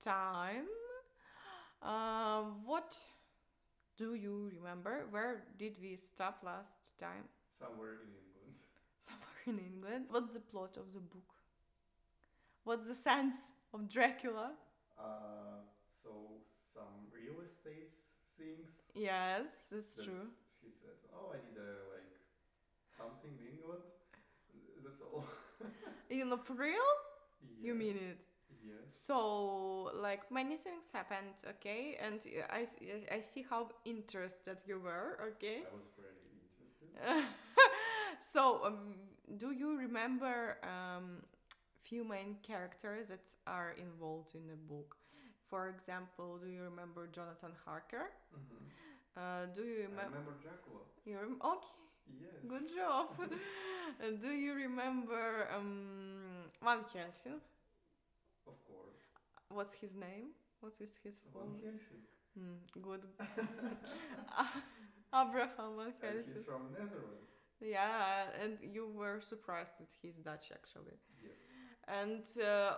time. What do you remember? Where did we stop last time? Somewhere in England. Somewhere in England. What's the plot of the book? What's the sense of Dracula? So some real estate things. Yes, that's true. He said, "Oh, I need something in England." That's all. You know, for real? Yeah. You mean it? Yes. So, like, many things happened, okay? And I see how interested you were, okay? I was very interested. So, do you remember few main characters that are involved in the book? For example, do you remember Jonathan Harker? Mm-hmm. Do you I remember Dracula. Okay, Yes. good job. Do you remember Van Helsing? Of course. What's his name? What is his full Van name? Helsing. Good. Abraham Van And Helsing. he's from Netherlands. Yeah, and you were surprised that he's Dutch, actually. Yeah. And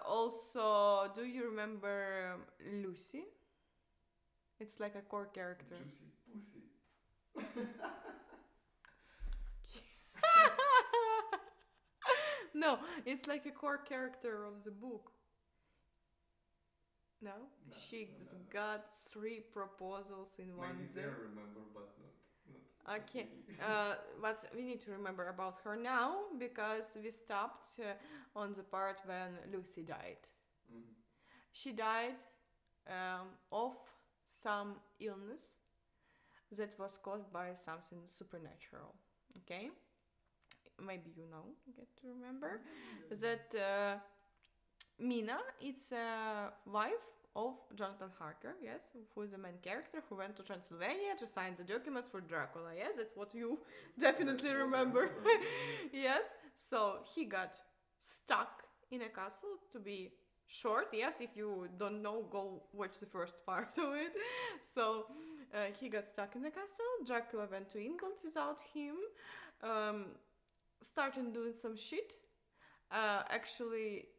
also, do you remember Lucy? It's like a core character. Juicy pussy. No, it's like a core character of the book. No? She got 3 proposals in one Maybe day. they remember, but not Okay, me. but we need to remember about her now because we stopped on the part when Lucy died. Mhm. She died of some illness that was caused by something supernatural. Okay, maybe you know, get to remember that Mina is a wife of Jonathan Harker, yes, who is the main character who went to Transylvania to sign the documents for Dracula. Yes, that's what you definitely remember. Yes, so he got stuck in a castle, to be short. Yes, if you don't know, go watch the first part of it. So he got stuck in the castle. Dracula went to England without him, started doing some shit. Actually,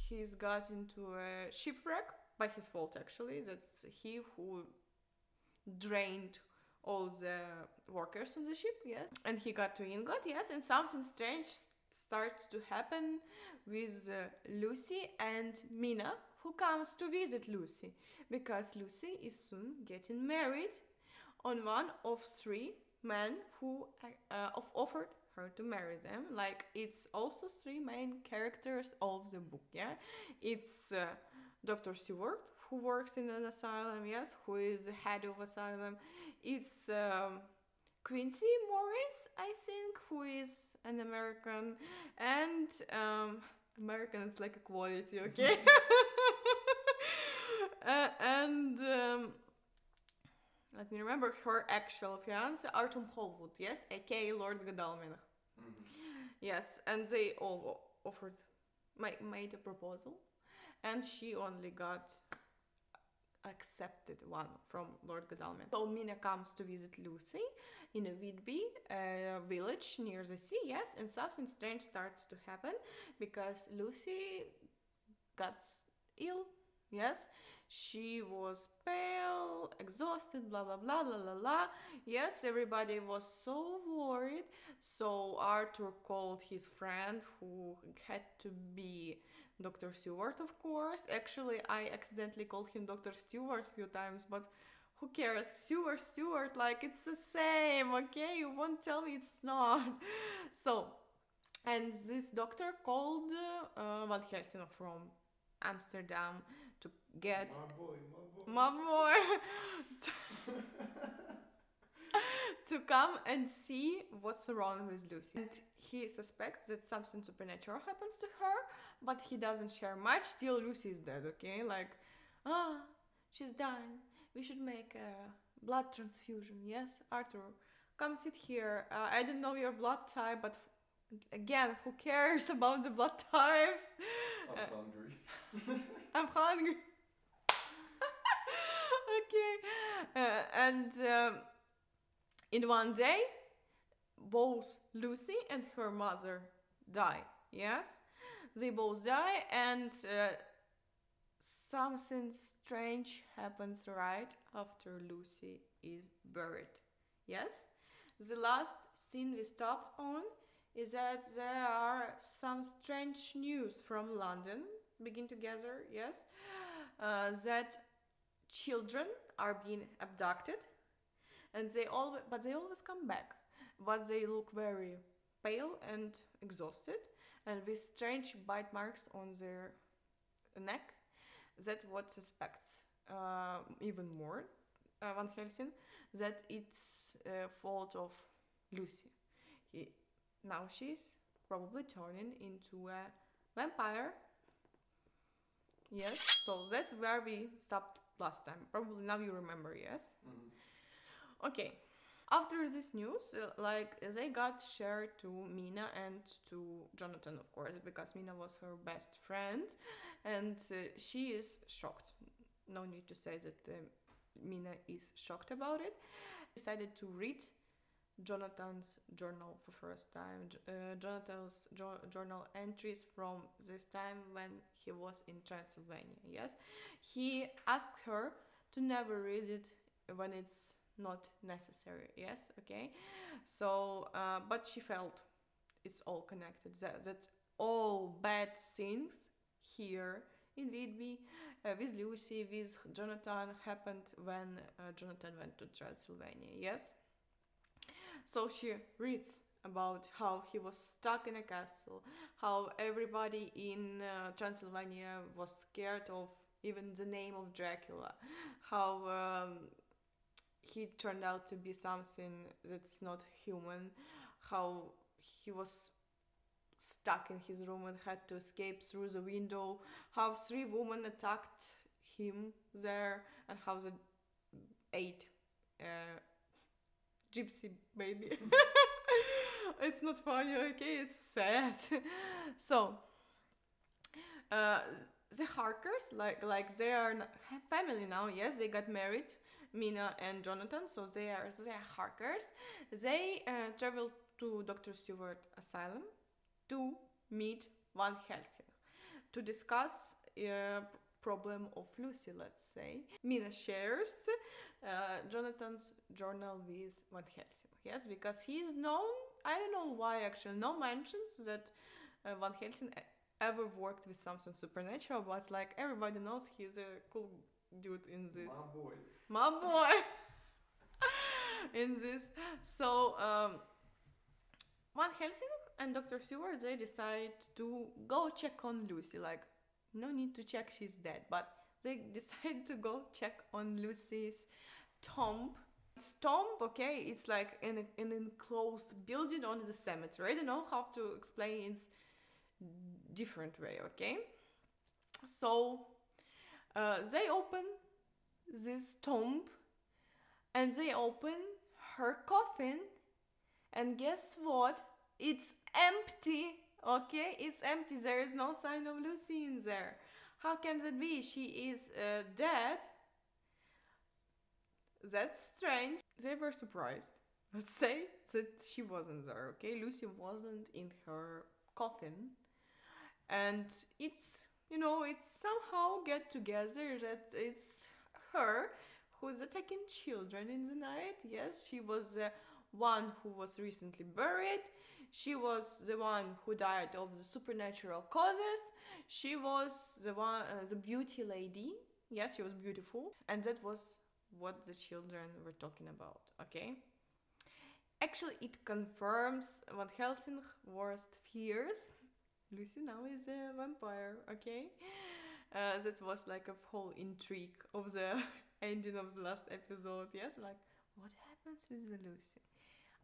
he's got into a shipwreck by his fault, actually. That's he who drained all the workers on the ship, yes. And he got to England, yes, and something strange starts to happen with Lucy and Mina, who comes to visit Lucy, because Lucy is soon getting married on one of 3 men who offered her to marry them. Like, it's also 3 main characters of the book, yeah. It's Dr. Stewart, who works in an asylum, yes, who is the head of asylum. It's Quincy Morris, I think, who is an American, and American is like a quality, okay? And let me remember her actual fiance, Arthur Holwood, yes, aka Lord Godalming. Mm-hmm. Yes, and they all made a proposal, and she only got accepted one from Lord Godalming. So Mina comes to visit Lucy in a Whitby village near the sea, yes, and something strange starts to happen because Lucy got ill, yes. She was pale, exhausted, blah blah blah la la la. Yes, everybody was so worried. So Arthur called his friend, who had to be Dr. Stewart, of course. Actually, I accidentally called him Dr. Stewart a few times, but who cares? Stewart, like, it's the same, okay? You won't tell me it's not. So, and this doctor called Van Helsing from Amsterdam to get my boy to come and see what's wrong with Lucy. And he suspects that something supernatural happens to her, but he doesn't share much till Lucy is dead, okay? Like, she's dying. We should make a blood transfusion. Yes, Arthur, come sit here. I don't know your blood type, but again, who cares about the blood types? I'm hungry. I'm hungry. Okay. And in one day, both Lucy and her mother die. Yes, they both die, and something strange happens right after Lucy is buried. Yes? The last scene we stopped on is that there are some strange news from London begin together, yes? That children are being abducted and they always come back, but they look very pale and exhausted and with strange bite marks on their neck. That what suspects even more Van Helsing that it's fault of Lucy. Now she's probably turning into a vampire. Yes, so that's where we stopped last time. Probably now you remember, yes? Mm-hmm. Okay. After this news, they got shared to Mina and to Jonathan, of course, because Mina was her best friend, and she is shocked. No need to say that Mina is shocked about it. Decided to read Jonathan's journal for first time. Jonathan's journal entries from this time when he was in Transylvania. Yes, he asked her to never read it when it's not necessary. Yes, okay. So, but she felt it's all connected. That all bad things here in Whitby with Lucy, with Jonathan happened when Jonathan went to Transylvania. Yes. So she reads about how he was stuck in a castle, how everybody in Transylvania was scared of even the name of Dracula, how he turned out to be something that's not human, how he was stuck in his room and had to escape through the window, how 3 women attacked him there, and how they ate gypsy baby. It's not funny, okay? It's sad. So, the Harkers, like they are family now. Yes, they got married, Mina and Jonathan. So they are Harkers. They traveled to Dr. Stewart Asylum to meet Van Helsing to discuss problem of Lucy, let's say. Mina shares Jonathan's journal with Van Helsing. Yes, because he's known, I don't know why actually, no mentions that Van Helsing ever worked with something supernatural, but like everybody knows he's a cool dude in this. My boy! In this. So, Van Helsing and Dr. Stewart, they decide to go check on Lucy, like, no need to check, she's dead, but they decide to go check on Lucy's tomb. It's tomb, okay, it's like an enclosed building on the cemetery. I don't know how to explain it different way, okay? So they open this tomb and they open her coffin, and guess what? It's empty. Okay, it's empty. There is no sign of Lucy in there. How can that be? She is dead. That's strange. They were surprised. Let's say that she wasn't there. Okay, Lucy wasn't in her coffin, and it's it's somehow get together that it's her who's attacking children in the night. Yes, she was the one who was recently buried. She was the one who died of the supernatural causes. She was the one, the beauty lady. Yes, she was beautiful. And that was what the children were talking about, okay? Actually, it confirms Van Helsing's worst fears. Lucy now is a vampire, okay? That was like a whole intrigue of the ending of the last episode. Yes, like, what happens with the Lucy?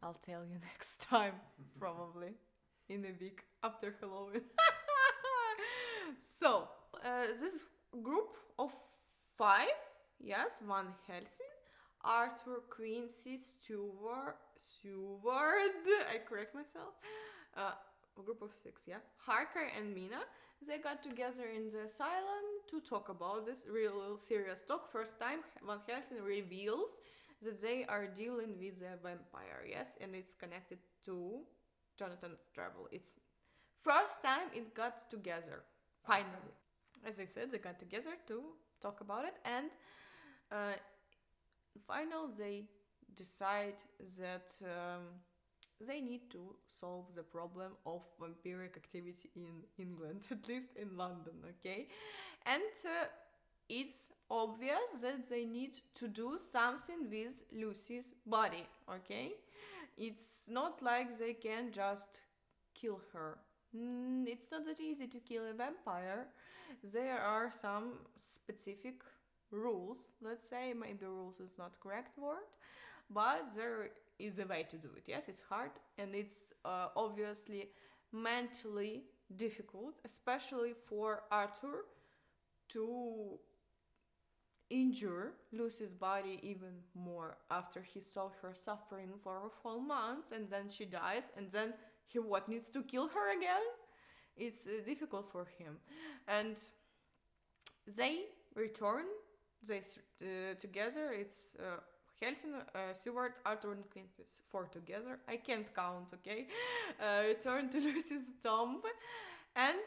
I'll tell you next time, probably in a week after Halloween. So, this group of 5, yes, Van Helsing, Arthur, Quincy, Stewart, I correct myself, a group of 6, yeah, Harker and Mina, they got together in the asylum to talk about this real serious talk. First time Van Helsing reveals that they are dealing with a vampire, yes, and it's connected to Jonathan's travel. It's first time it got together, finally. as I said, they got together to talk about it, and uh, final they decide that they need to solve the problem of vampiric activity in England, at least in London, okay? And it's obvious that they need to do something with Lucy's body, okay? It's not like they can just kill her. It's not that easy to kill a vampire. There are some specific rules, let's say. Maybe rules is not correct word, but there is a way to do it. Yes, it's hard, and it's obviously mentally difficult, especially for Arthur, to injure Lucy's body even more after he saw her suffering for a whole month, and then she dies, and then he needs to kill her again. It's difficult for him, and they return. They together. It's Helsing, Stewart, Arthur, and Quintus. 4 together. I can't count. Okay. Return to Lucy's tomb, and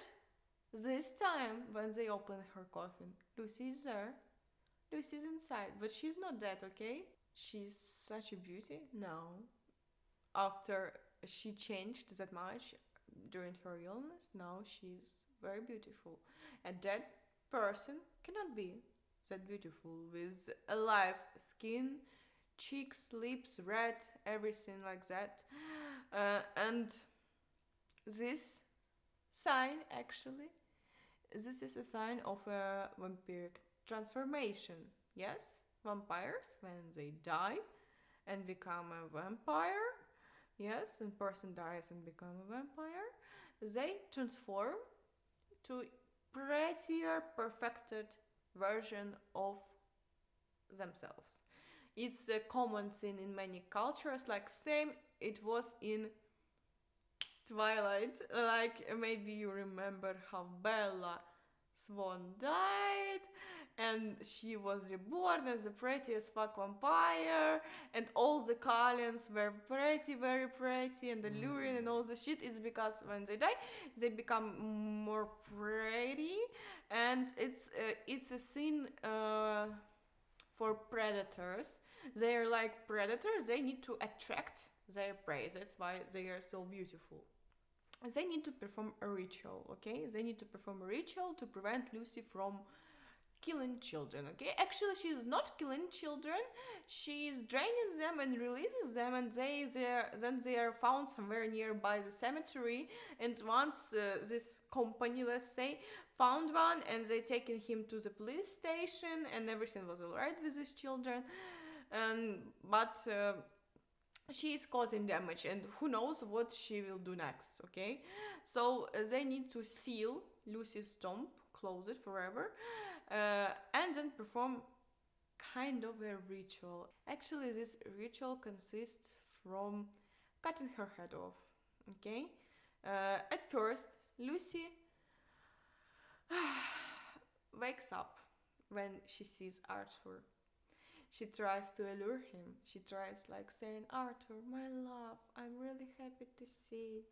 this time when they open her coffin, Lucy is there. Lucy's inside, but she's not dead. Okay. She's such a beauty now. After she changed that much during her illness, now she's very beautiful. A dead person cannot be that beautiful with alive skin, cheeks, lips, red, everything like that. And this sign, actually, this is a sign of a vampiric transformation. Yes, vampires, when they die and become a vampire, yes, and person dies and become a vampire, they transform to prettier, perfected version of themselves. It's a common thing in many cultures, like same it was in Twilight. Like maybe you remember how Bella Swan died and she was reborn as the prettiest fuck vampire, and all the Cullens were pretty, very pretty and alluring and all the shit. It's because when they die, they become more pretty, and it's a scene for predators. They are like predators. They need to attract their prey. That's why they are so beautiful. They need to perform a ritual, okay? They need to perform a ritual to prevent Lucy from killing children, okay? Actually, she's not killing children. She's draining them and releases them, and then they are found somewhere nearby the cemetery. And once this company, let's say, found one, and they taken him to the police station, and everything was alright with these children. But she is causing damage, and who knows what she will do next, okay? So they need to seal Lucy's tomb, close it forever, and then perform kind of a ritual. Actually, this ritual consists from cutting her head off, okay? At first, Lucy wakes up when she sees Arthur. She tries to allure him. She tries like saying, Arthur, my love, I'm really happy to see.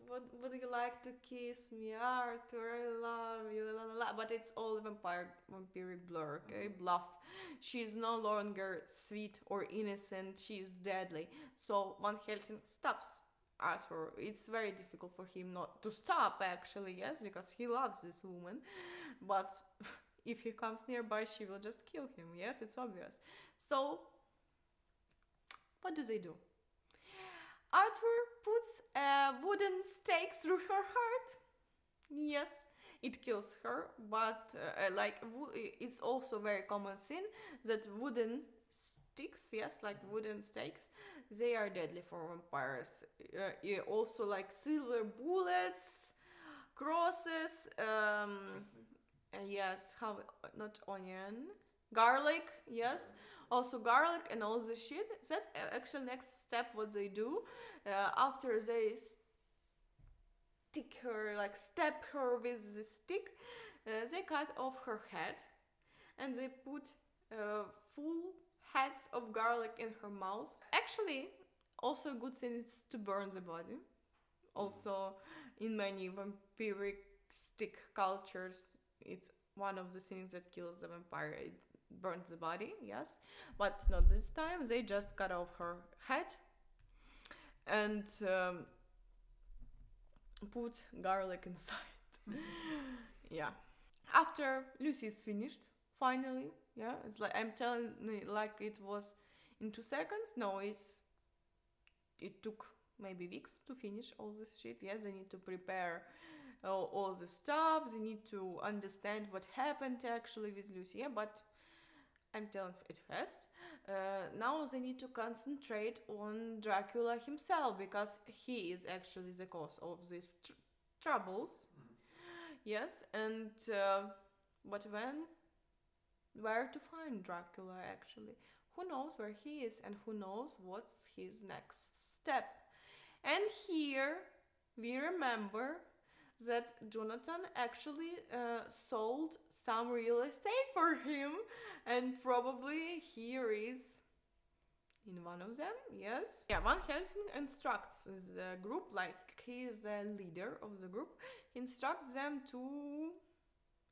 Would you like to kiss me, Arthur? I love you, la la la. But it's all vampiric blur, okay? Bluff. She's no longer sweet or innocent. She's deadly. So Van Helsing stops Arthur. It's very difficult for him not to stop, actually, yes, because he loves this woman. But if he comes nearby, she will just kill him. Yes, it's obvious. So, what do? Arthur puts a wooden stake through her heart. Yes, it kills her, but it's also very common thing that wooden sticks, yes, like wooden stakes, they are deadly for vampires. Also like silver bullets, crosses, yes, how not onion, garlic, yes, also garlic and all the shit. That's actually next step what they do. After they stab her with the stick, they cut off her head and they put full heads of garlic in her mouth. Actually, also a good thing is to burn the body. Also, in many vampiric stick cultures, it's one of the things that kills the vampire. It burns the body, yes, but not this time. They just cut off her head and put garlic inside. Yeah. After Lucy is finished, finally, yeah, it's like I'm telling you, like it was in 2 seconds. No, it took maybe weeks to finish all this shit. Yes, they need to prepare all the stuff. They need to understand what happened actually with Lucy. Yeah, but I'm telling it fast. Now they need to concentrate on Dracula himself because he is actually the cause of these troubles. Yes, and but where to find Dracula actually? Who knows where he is and who knows what's his next step? And here we remember that Jonathan actually sold some real estate for him, and probably here is in one of them, yes. Yeah, Van Helsing instructs the group, like he is the leader of the group, he instructs them to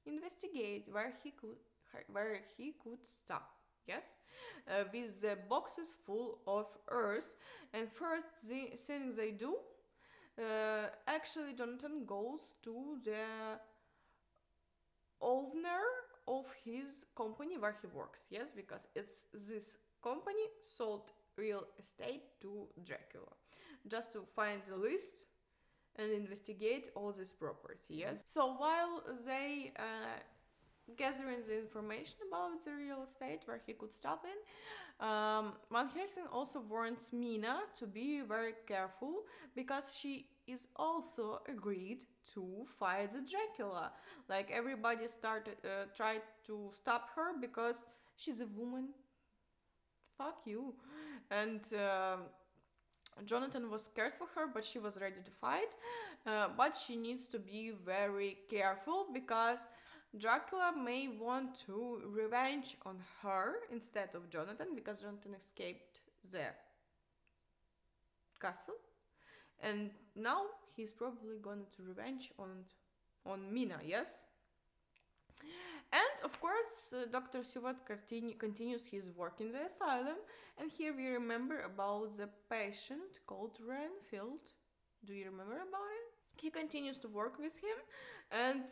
investigate where he could stop, yes, with the boxes full of earth. And first thing they do, actually Jonathan goes to the owner of his company where he works, yes, because it's this company sold real estate to Dracula, just to find the list and investigate all this property, yes. So while they gathering the information about the real estate where he could stop in, Van Helsing also warns Mina to be very careful because she is also agreed to fight the Dracula. Like everybody tried to stop her because she's a woman. Fuck you. And Jonathan was scared for her, but she was ready to fight. But she needs to be very careful because Dracula may want to revenge on her instead of Jonathan, because Jonathan escaped the castle, and now he's probably going to revenge on Mina, yes? And of course, Dr. Suvat continues his work in the asylum, and here we remember about the patient called Renfield. Do you remember about it? He continues to work with him, and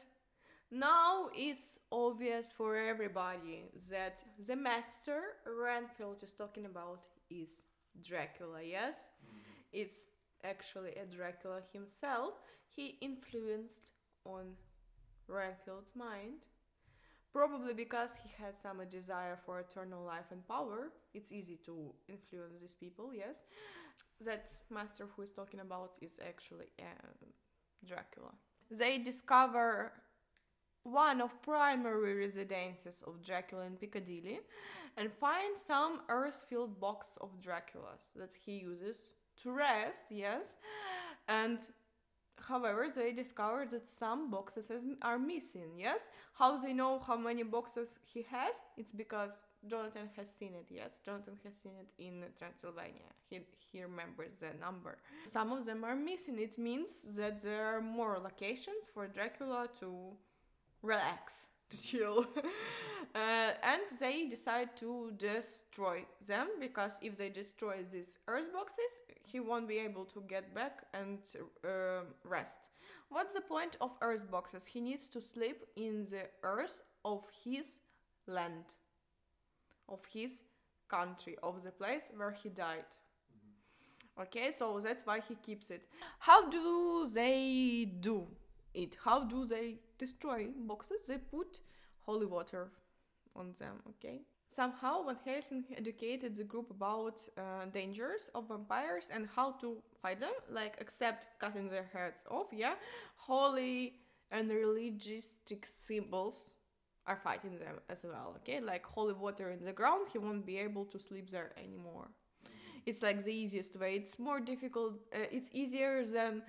now it's obvious for everybody that the master Renfield is talking about is Dracula, yes? It's actually a Dracula himself. He influenced on Renfield's mind, probably because he had some desire for eternal life and power. It's easy to influence these people, yes? That master who is talking about is actually Dracula. They discover one of primary residences of Dracula in Piccadilly and find some earth-filled box of Draculas that he uses to rest, yes, and however they discover that some boxes are missing, yes. How they know how many boxes he has? It's because Jonathan has seen it, yes. Jonathan has seen it in Transylvania. He remembers the number. Some of them are missing. It means that there are more locations for Dracula to relax, to chill. And they decide to destroy them, because if they destroy these earth boxes, he won't be able to get back and rest. What's the point of earth boxes? He needs to sleep in the earth of his land, of his country, of the place where he died. Okay, so that's why he keeps it. How do they do it? How do they destroy boxes? They put holy water on them, okay? Somehow Van Helsing educated the group about dangers of vampires and how to fight them, like except cutting their heads off, yeah? Holy and religious symbols are fighting them as well, okay? Like holy water in the ground, he won't be able to sleep there anymore. It's like the easiest way. It's more difficult, it's easier than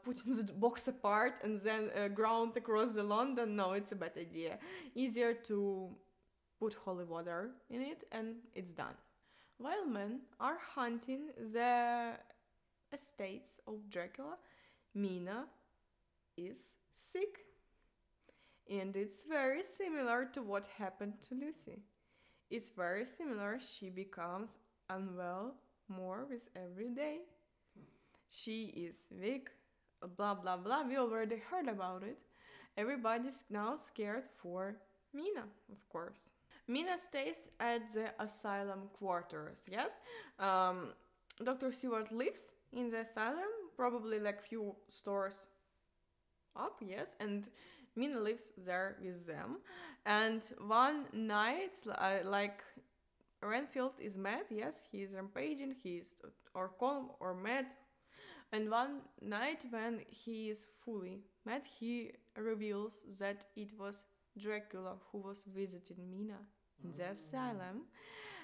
putting the box apart and then ground across the London. No, it's a bad idea. Easier to put holy water in it and it's done. While men are hunting the estates of Dracula, Mina is sick. And it's very similar to what happened to Lucy. It's very similar. She becomes unwell more with every day. She is weak, blah blah blah. We already heard about it. Everybody's now scared for Mina, of course. Mina stays at the asylum quarters, yes? Dr. Stewart lives in the asylum, probably like few stores up, yes? And Mina lives there with them. And one night, like Renfield is mad, yes? He is rampaging, he is or calm or mad. And one night when he is fully mad, he reveals that it was Dracula who was visiting Mina in the asylum.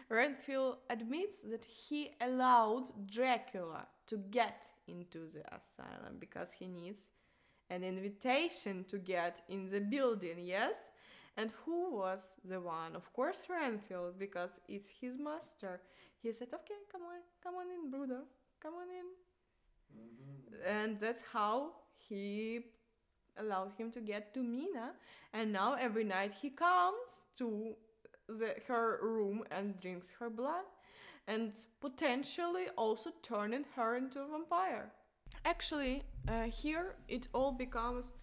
Renfield admits that he allowed Dracula to get into the asylum because he needs an invitation to get in the building, yes? And who was the one? Of course, Renfield, because it's his master. He said, okay, come on in, Bruder, come on in. And that's how he allowed him to get to Mina. And now every night he comes to her room and drinks her blood, and potentially also turning her into a vampire. Actually, here it all becomes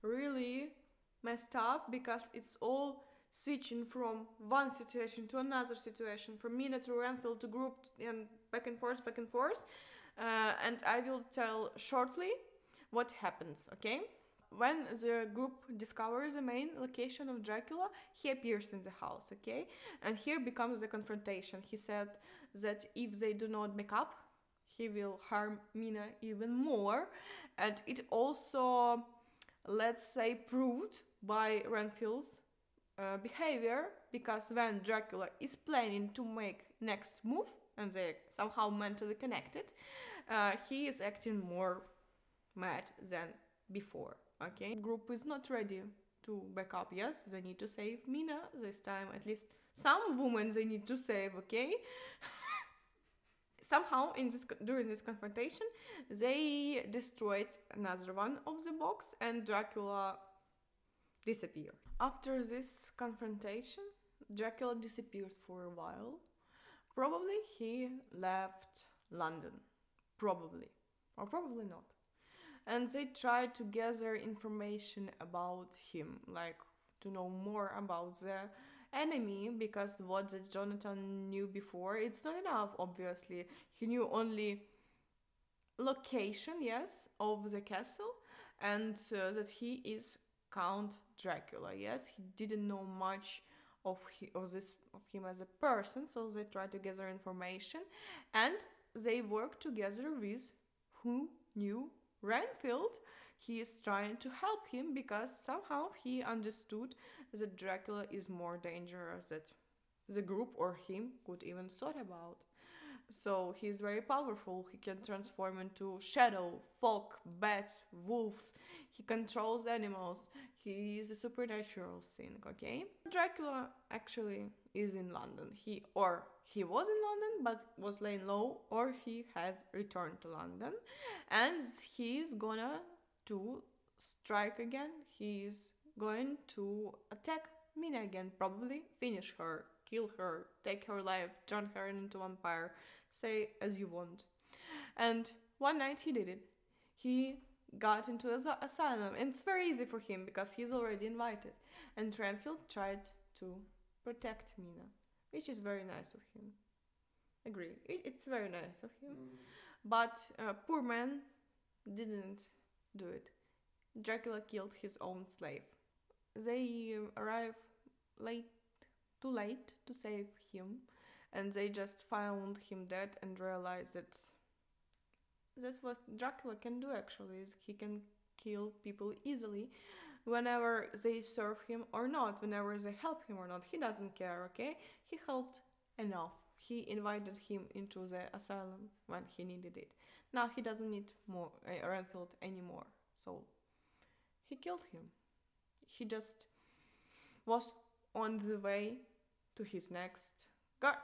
really messed up because it's all switching from one situation to another situation, from Mina to Renfield to group, and back and forth, back and forth. And I will tell shortly what happens, okay? When the group discovers the main location of Dracula, he appears in the house, okay? And here becomes the confrontation. He said that if they do not make up, he will harm Mina even more. And it also, let's say, proved by Renfield's behavior, because when Dracula is planning to make next move, and they somehow mentally connected, he is acting more mad than before. Okay, group is not ready to back up. Yes, they need to save Mina this time. At least some women they need to save. Okay. Somehow during this confrontation, they destroyed another one of the box, and Dracula disappeared. After this confrontation, Dracula disappeared for a while. Probably he left London. Probably. Or probably not. And they tried to gather information about him, like to know more about the enemy, because what that Jonathan knew before, it's not enough, obviously. He knew only location, yes, of the castle, and that he is Count Dracula, yes. He didn't know much of him as a person, so they tried to gather information, and they worked together with who knew Renfield. He is trying to help him because somehow he understood that Dracula is more dangerous than the group or him could even thought about. So he is very powerful. He can transform into shadow, fog, bats, wolves. He controls animals. He is a supernatural thing, okay? Dracula actually is in London. He was in London but was laying low, or he has returned to London, and he's gonna to strike again. He's going to attack Mina again, probably finish her, kill her, take her life, turn her into a vampire, say as you want. And one night he did it. He got into the asylum, and it's very easy for him because he's already invited. And Renfield tried to protect Mina, which is very nice of him. Agree, it's very nice of him. But poor man didn't do it. Dracula killed his own slave. They arrive too late to save him, and they just found him dead and realized that that's what Dracula can do actually, is he can kill people easily whenever they serve him or not, whenever they help him or not. He doesn't care, okay? He helped enough. He invited him into the asylum when he needed it. Now he doesn't need more Renfield anymore, so he killed him. He just was on the way to his next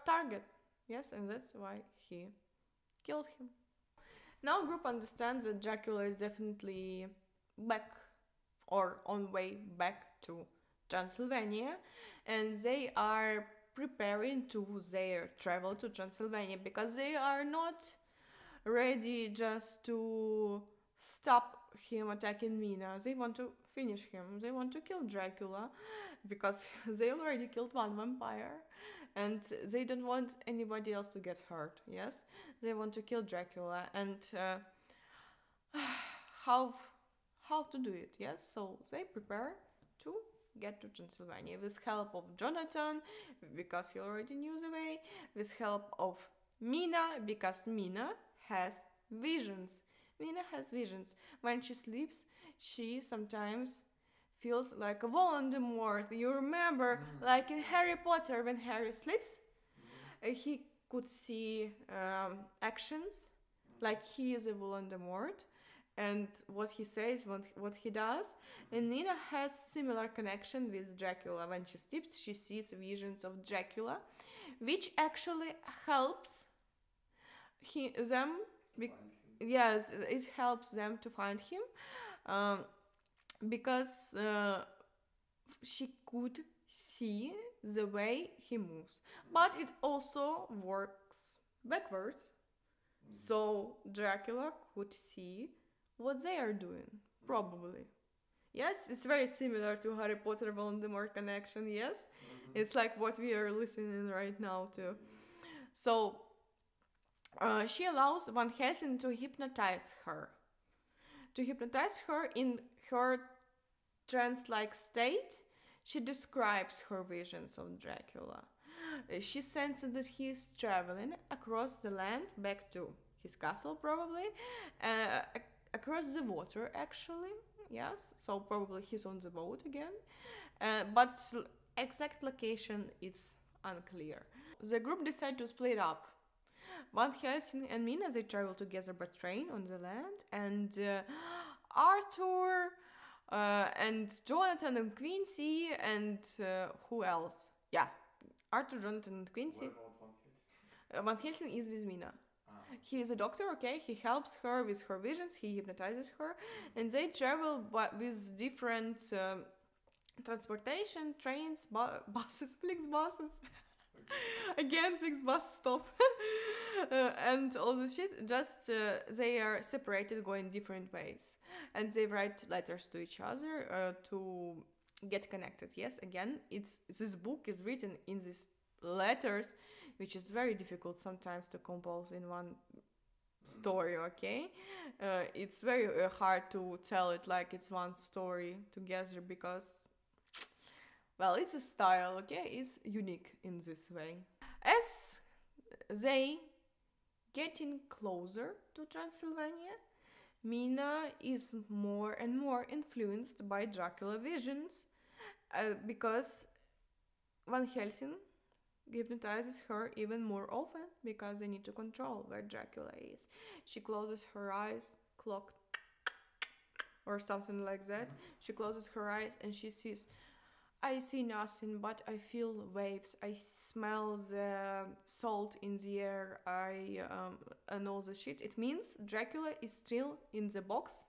target, yes, and that's why he killed him. Now group understands that Dracula is definitely back or on way back to Transylvania, and they are preparing to their travel to Transylvania because they are not ready just to stop him attacking Mina. They want to finish him. They want to kill Dracula because they already killed one vampire and they don't want anybody else to get hurt. Yes, they want to kill Dracula and how to do it. Yes, so they prepare to get to Transylvania with help of Jonathan because he already knew the way, with help of Mina because Mina has visions. Mina has visions. When she sleeps, she sometimes feels like a Voldemort. You remember, like in Harry Potter, when Harry sleeps, he could see actions, like he is a Voldemort, and what he says, what he does. And Nina has similar connection with Dracula. When she sleeps, she sees visions of Dracula, which actually helps them. Yes, it helps them to find him, because she could see the way he moves. But it also works backwards, so Dracula could see what they are doing, probably. Yes, it's very similar to Harry Potter Voldemort connection, yes? It's like what we are listening right now to. So, she allows Van Helsing to hypnotize her. To hypnotize her in her trance-like state, she describes her visions of Dracula. She senses that he is traveling across the land back to his castle, probably, across the water, actually. Yes, so probably he's on the boat again. But exact location is unclear. The group decide to split up. Van Helsing and Mina, they travel together by train on the land, and Arthur and Jonathan and Quincy and who else? Yeah, Arthur, Jonathan, and Quincy. Van Helsing is with Mina. He is a doctor, okay? He helps her with her visions, he hypnotizes her, and they travel with different transportation, trains, buses, Flixbuses. Again, Flixbus, stop. And all this shit, just they are separated, going different ways. And they write letters to each other to get connected. Yes, again, this book is written in these letters, which is very difficult sometimes to compose in one story, okay? It's very hard to tell it like it's one story together because, well, it's a style, okay? It's unique in this way. As they getting closer to Transylvania, Mina is more and more influenced by Dracula visions because Van Helsing hypnotizes her even more often because they need to control where Dracula is. She closes her eyes, clock, or something like that. She closes her eyes and she sees, I see nothing, but I feel waves. I smell the salt in the air. I know the shit. It means Dracula is still in the box,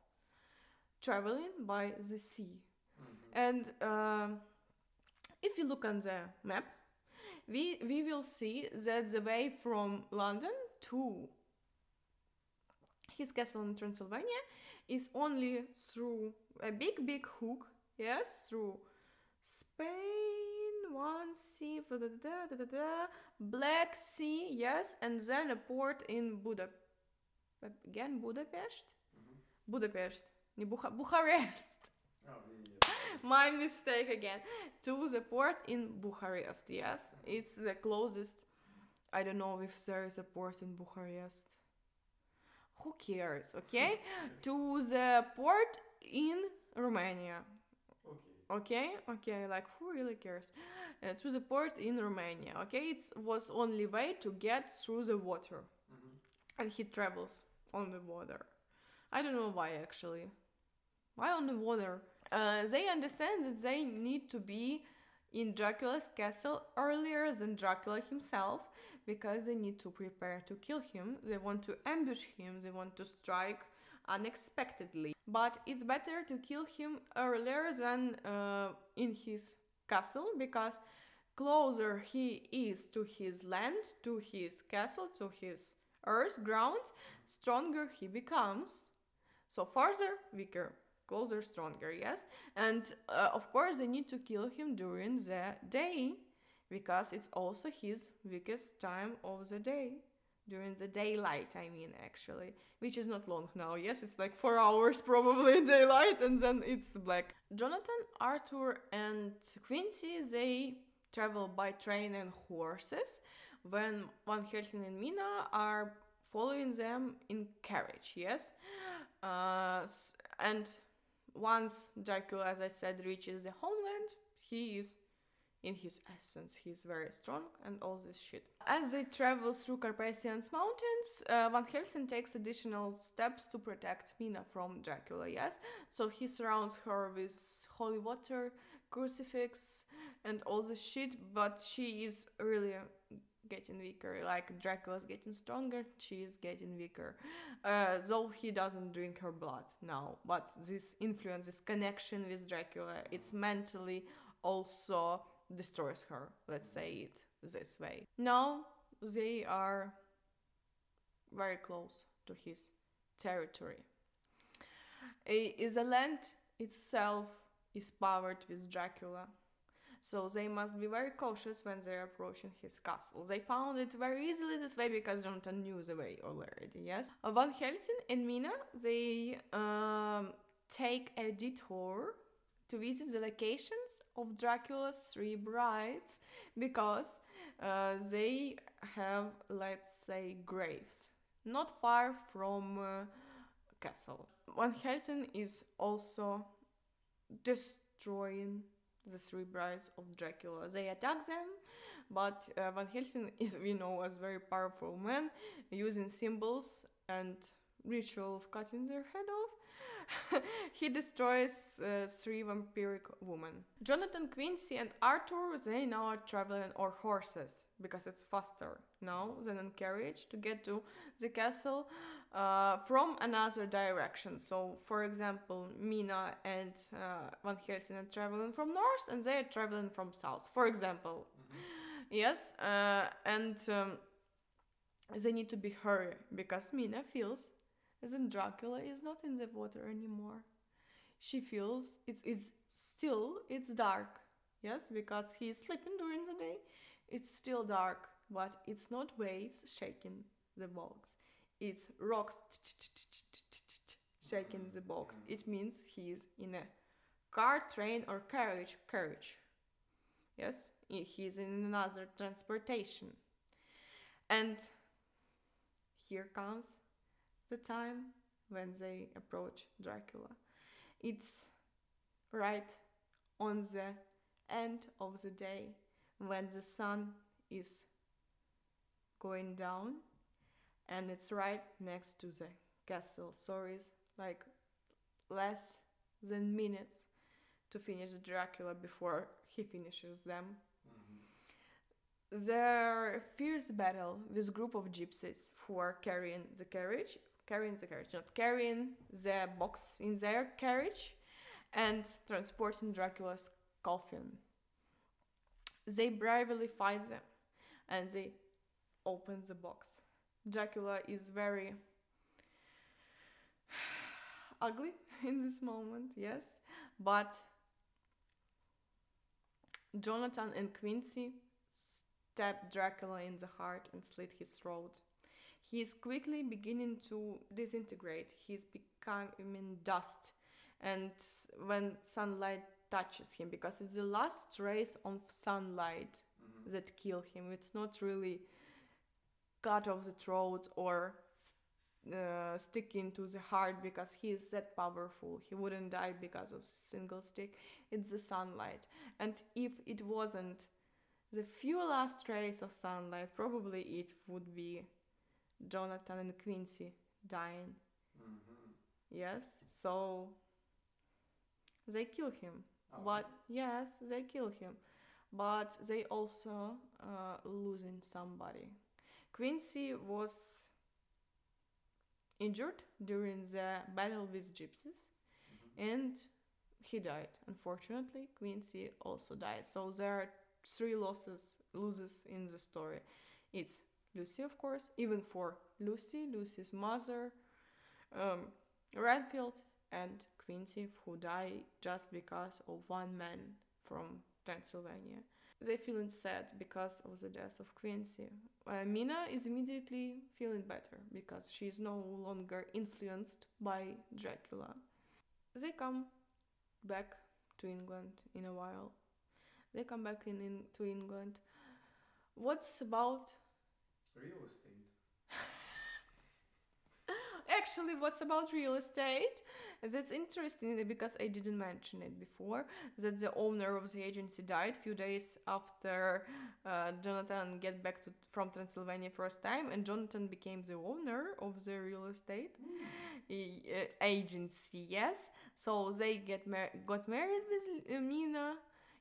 traveling by the sea. And if you look on the map, we will see that the way from London to his castle in Transylvania is only through a big hook, yes, through Spain, one sea, Black Sea, yes, and then a port in Budapest. Budapest, Bucharest. My mistake again. To the port in Bucharest, yes. It's the closest. I don't know if there is a port in Bucharest. Who cares, okay? To the port in Romania. Okay, like who really cares? To the port in Romania, okay? It was only way to get through the water. And he travels on the water. I don't know why actually. Why on the water? They understand that they need to be in Dracula's castle earlier than Dracula himself because they need to prepare to kill him. They want to ambush him. They want to strike unexpectedly. But it's better to kill him earlier than in his castle, because closer he is to his land, to his castle, to his earth ground, stronger he becomes. So farther, weaker, closer, stronger, yes? And of course, they need to kill him during the day, because it's also his weakest time of the day. During the daylight, I mean, actually, which is not long now, yes? It's like 4 hours probably daylight, and then it's black. Jonathan, Arthur, and Quincy, they travel by train and horses, when Van Helsing and Mina are following them in carriage, yes? And once Dracula, as I said, reaches the homeland, he is in his essence, he's very strong and all this shit. As they travel through Carpathian mountains, Van Helsing takes additional steps to protect Mina from Dracula, yes? So he surrounds her with holy water, crucifix, and all this shit, but she is really getting weaker. Like Dracula's getting stronger, she is getting weaker. Though he doesn't drink her blood now, but this influence, this connection with Dracula, it's mentally also destroys her, let's say it this way. Now they are very close to his territory. The land itself is powered with Dracula, so they must be very cautious when they're approaching his castle. They found it very easily this way because Jonathan knew the way already, yes? Van Helsing and Mina, they take a detour to visit the locations of Dracula's 3 brides, because they have, let's say, graves not far from castle. Van Helsing is also destroying the 3 brides of Dracula. They attack them, but Van Helsing is, we know, as very powerful man, using symbols and ritual of cutting their head off. He destroys 3 vampiric women. Jonathan, Quincy, and Arthur, they now are traveling on horses, because it's faster now than in carriage to get to the castle from another direction. So, for example, Mina and Van Helsing are traveling from north, and they are traveling from south, for example. Yes, and they need to be hurry, because Mina feels that Dracula is not in the water anymore. She feels it's dark, yes, because he is sleeping during the day. It's still dark, but it's not waves shaking the box. It's rocks shaking the box. It means he is in a car, train, or carriage. Yes, he is in another transportation. And here comes the time when they approach Dracula. It's right on the end of the day, when the sun is going down, and it's right next to the castle. So it's like less than minutes to finish Dracula before he finishes them. Their fierce battle with group of gypsies who are carrying the box in their carriage, and transporting Dracula's coffin. They bravely fight them, and they open the box. Dracula is very ugly in this moment, yes, but Jonathan and Quincy stabbed Dracula in the heart and slit his throat. He is quickly beginning to disintegrate. He's becoming dust, and when sunlight touches him, because it's the last rays of sunlight that kill him. It's not really cut off the throat or stick into the heart, because he is that powerful. He wouldn't die because of single stick. It's the sunlight. And if it wasn't the few last rays of sunlight, probably it would be Jonathan and Quincy dying. Yes, so they kill him. But yes, they kill him. But they also losing somebody. Quincy was injured during the battle with gypsies, and he died. Unfortunately, Quincy also died. So there are three losers in the story. It's Lucy, of course, even for Lucy's mother, Renfield, and Quincy, who died just because of one man from Transylvania. They feeling sad because of the death of Quincy. Mina is immediately feeling better because she is no longer influenced by Dracula. They come back to England in a while. They come back to England. What's about Real estate. Actually, what's about real estate? That's interesting because I didn't mention it before. That the owner of the agency died few days after Jonathan get back from Transylvania first time, and Jonathan became the owner of the real estate agency. Yes, so they got married with Mina.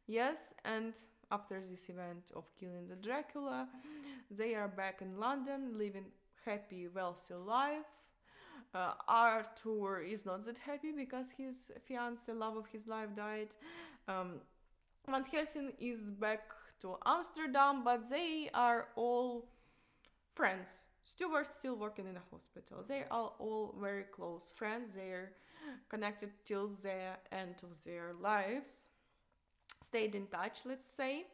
Yes, and after this event of killing the Dracula, they are back in London, living happy, wealthy life. Arthur is not that happy because his fiance, love of his life, died. Van Helsing is back to Amsterdam, but they are all friends. Stuart still working in a hospital. They are all very close friends. They're connected till the end of their lives. Stayed in touch, let's say.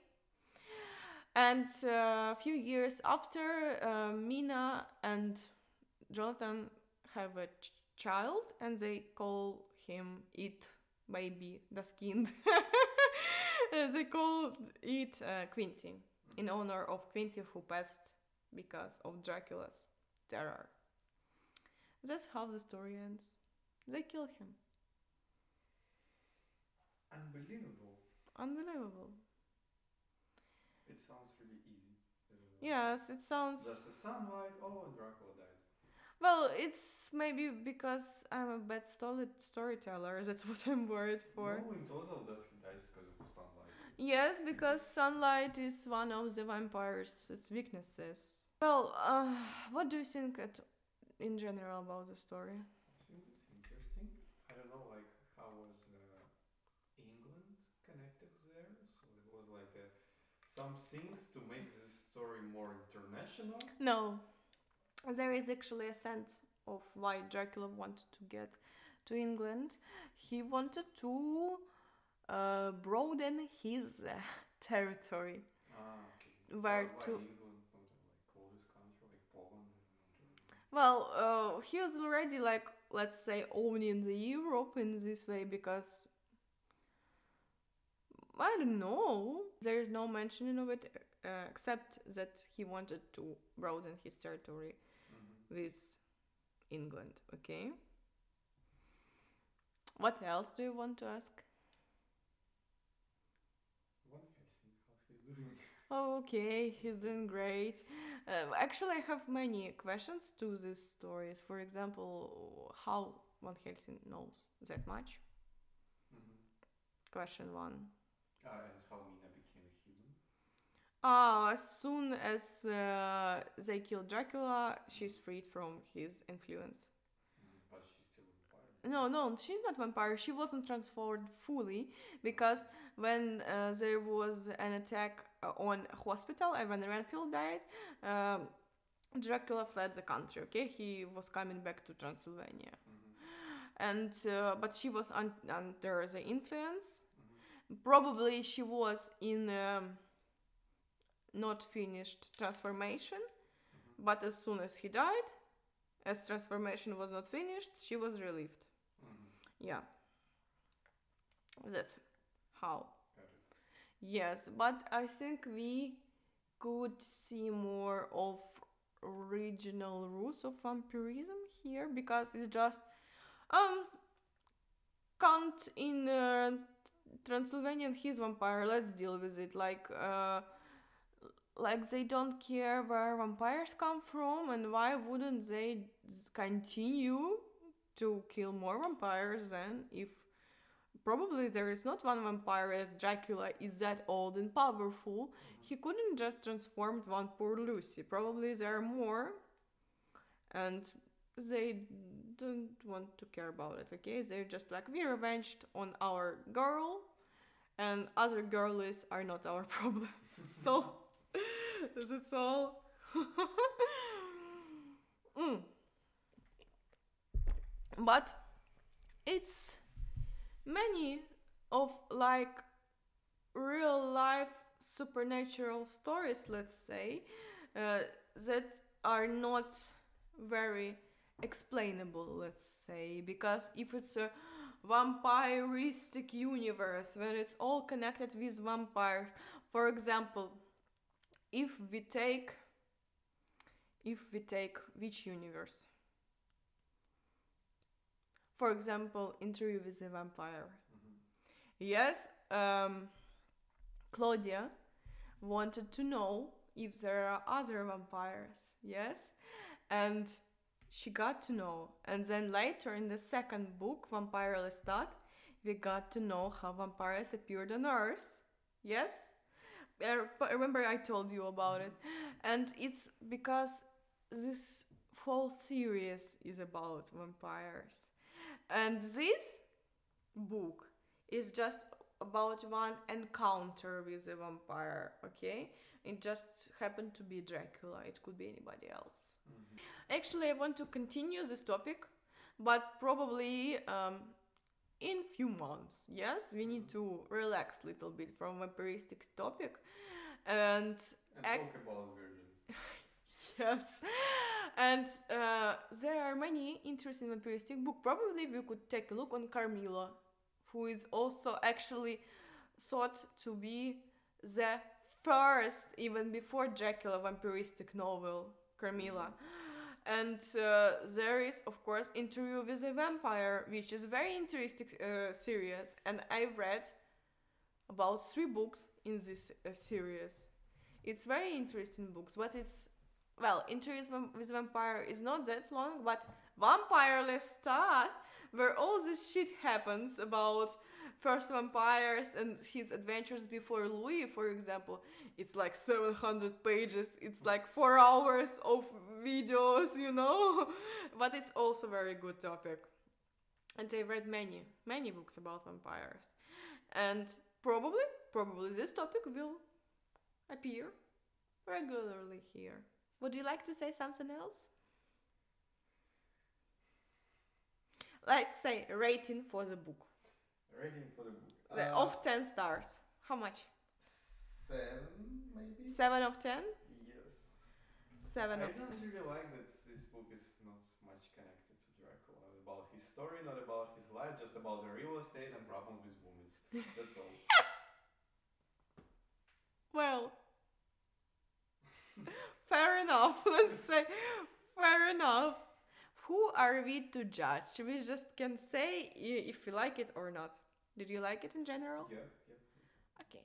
And a few years after, Mina and Jonathan have a child, and they call him it baby das Kind. They called it Quincy in honor of Quincy, who passed because of Dracula's terror. That's how the story ends. They kill him. Unbelievable. It sounds really easy. Yes, it sounds. Just the sunlight. Oh, and Dracula died. Well, it's maybe because I'm a bad storyteller. That's what I'm worried for. No, in total, just he dies because of sunlight. Yes, because sunlight is one of the vampire's weaknesses. Well, what do you think in general about the story? I think it's interesting. I don't know, like, how was England connected there? So it was like some things to make this story more international? No. There is actually a sense of why Dracula wanted to get to England. He wanted to broaden his territory. Okay. Where why to? England, not like coldest country like Poland? Well, he was already like, let's say, owning the Europe in this way because I don't know. There is no mentioning of it except that he wanted to broaden his territory with England. Okay. What else do you want to ask? Van Helsing, how he's doing? Oh, okay, he's doing great. Actually, I have many questions to these stories. For example, how Van Helsing knows that much? Question 1. And how Mina became a human? As soon as they kill Dracula, she's freed from his influence. But she's still a vampire. No, she's not vampire. She wasn't transformed fully because when there was an attack on a hospital and when Renfield died, Dracula fled the country. Okay, he was coming back to Transylvania, and but she was under the influence. Probably she was in not finished transformation, but as soon as he died, as transformation was not finished, she was relieved. Yeah, that's how. Yes, but I think we could see more of original roots of vampirism here because it's just Count in Transylvania and his vampire. Let's deal with it. Like they don't care where vampires come from, and why wouldn't they continue to kill more vampires then if probably there is not one vampire as Dracula is that old and powerful. He couldn't just transform one poor Lucy. Probably there are more, and they don't want to care about it, okay? They're just like, we revenged on our girl, and other girlies are not our problems. So, that's all. Mm. But it's many of like real life supernatural stories, let's say, that are not very explainable, let's say, because if it's a vampiristic universe where it's all connected with vampires, for example, if we take which universe? For example, Interview with a Vampire. Yes, Claudia wanted to know if there are other vampires. Yes, and she got to know. And then later in the second book, Vampire Lestat, we got to know how vampires appeared on Earth. Yes? Remember I told you about it. And it's because this whole series is about vampires. And this book is just about one encounter with a vampire, okay? It just happened to be Dracula. It could be anybody else. Actually, I want to continue this topic, but probably in few months. Yes, we need to relax a little bit from vampiristic topic and talk about virgins. Yes, and there are many interesting vampiristic books. Probably we could take a look on Carmilla, who is also actually thought to be the first, even before Dracula, vampiristic novel, Carmilla. And there is, of course, Interview with a Vampire, which is very interesting series. And I've read about 3 books in this series. It's very interesting books, but it's, well, Interview with a Vampire is not that long, but Vampire Lestat, where all this shit happens about first vampires and his adventures before Louis, for example. It's like 700 pages. It's like 4 hours of videos, you know? But it's also a very good topic. And I've read many books about vampires. And probably this topic will appear regularly here. Would you like to say something else? Let's say rating for the book. Rating for the book. Of 10 stars. How much? 7, maybe? 7 of 10? Yes. 7 I of 10. don't really like that this book is not much connected to Dracula. About his story, not about his life, just about the real estate and problems with women. That's all. Well, fair enough. Let's say fair enough. Who are we to judge? We just can say if we like it or not. Did you like it in general? Yeah. Okay.